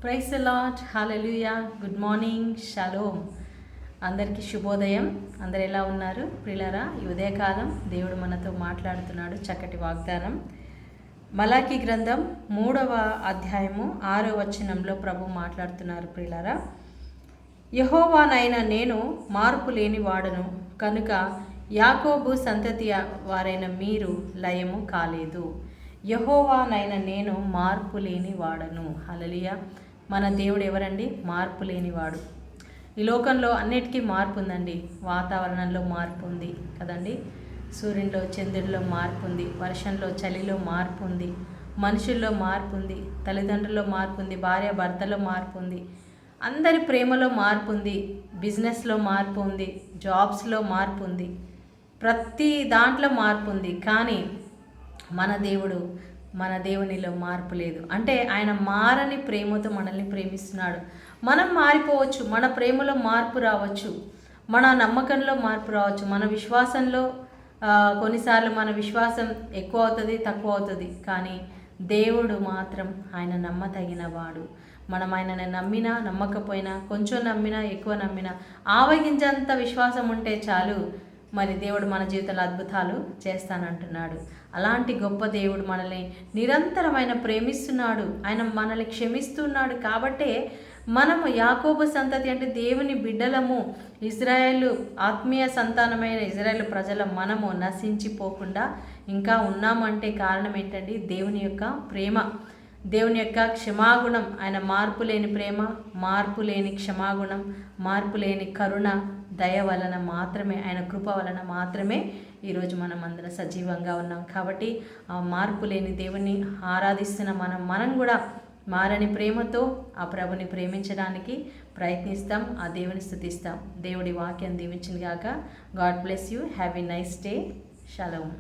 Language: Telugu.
Praise the lord, hallelujah, good morning, shalom. అందరికీ శుభోదయం. అందరు ఎలా ఉన్నారు ప్రియులారా? ఈ ఉదయకాలం దేవుడు మనతో మాట్లాడుతున్నాడు. చక్కటి వాగ్దానం. మలాకీ గ్రంథం 3వ అధ్యాయము 6వ వచనంలో ప్రభు మాట్లాడుతున్నారు. ప్రియులారా, యెహోవానైన నేను మార్పు లేని వాడను కనుక యాకోబు సంతతి వారైన మీరు లయము కాలేదు. యెహోవానైన నేను మార్పు లేని వాడను. హల్లెలూయా. మన దేవుడు ఎవరండి? మార్పు లేనివాడు. ఈ లోకంలో అన్నిటికీ మార్పు ఉందండి. వాతావరణంలో మార్పు ఉంది కదండి. సూర్యునిలో చంద్రుడిలో మార్పు ఉంది, వర్షంలో చలిలో మార్పు ఉంది, మనుషుల్లో మార్పు ఉంది, తల్లిదండ్రుల్లో మార్పు ఉంది, భార్య భర్తలో మార్పు ఉంది, అందరి ప్రేమలో మార్పు ఉంది, బిజినెస్లో మార్పు ఉంది, జాబ్స్లో మార్పు ఉంది, ప్రతి దాంట్లో మార్పు ఉంది. కానీ మన దేవునిలో మార్పు లేదు. అంటే ఆయన మారని ప్రేమతో మనల్ని ప్రేమిస్తున్నాడు. మనం మారిపోవచ్చు, మన ప్రేమలో మార్పు రావచ్చు, మన నమ్మకంలో మార్పు రావచ్చు, మన విశ్వాసంలో కొన్నిసార్లు మన విశ్వాసం ఎక్కువ అవుతుంది, తక్కువ అవుతుంది. కానీ దేవుడు మాత్రం ఆయన నమ్మతగిన వాడు. మనం ఆయనని నమ్మినా నమ్మకపోయినా, కొంచెం నమ్మినా ఎక్కువ నమ్మినా, ఆవగించంత విశ్వాసం ఉంటే చాలు, మరి దేవుడు మన జీవితంలో అద్భుతాలు చేస్తానంటున్నాడు. అలాంటి గొప్ప దేవుడు మనల్ని నిరంతరమైన ప్రేమిస్తున్నాడు. ఆయన మనల్ని క్షమిస్తున్నాడు. కాబట్టే మనము యాకోబు సంతతి అంటే దేవుని బిడ్డలము, ఇజ్రాయేలు ఆత్మీయ సంతానమైన ఇజ్రాయేలు ప్రజల మనము నశించిపోకుండా ఇంకా ఉన్నామంటే కారణం ఏంటండి? దేవుని యొక్క ప్రేమ, దేవుని యొక్క క్షమాగుణం. ఆయన మార్పు లేని ప్రేమ, మార్పు లేని క్షమాగుణం, మార్పు లేని కరుణ, దయ వలన మాత్రమే, ఆయన కృప వలన మాత్రమే ఈరోజు మనం అందరం సజీవంగా ఉన్నాం. కాబట్టి ఆ మార్పు లేని దేవుణ్ణి ఆరాధిస్తున్న మనం కూడా మారని ప్రేమతో ఆ ప్రభుని ప్రేమించడానికి ప్రయత్నిస్తాం, ఆ దేవుని స్తుతిస్తాం. దేవుడి వాక్యం దీవించిన గాక. God bless you. Have a nice day. Shalom.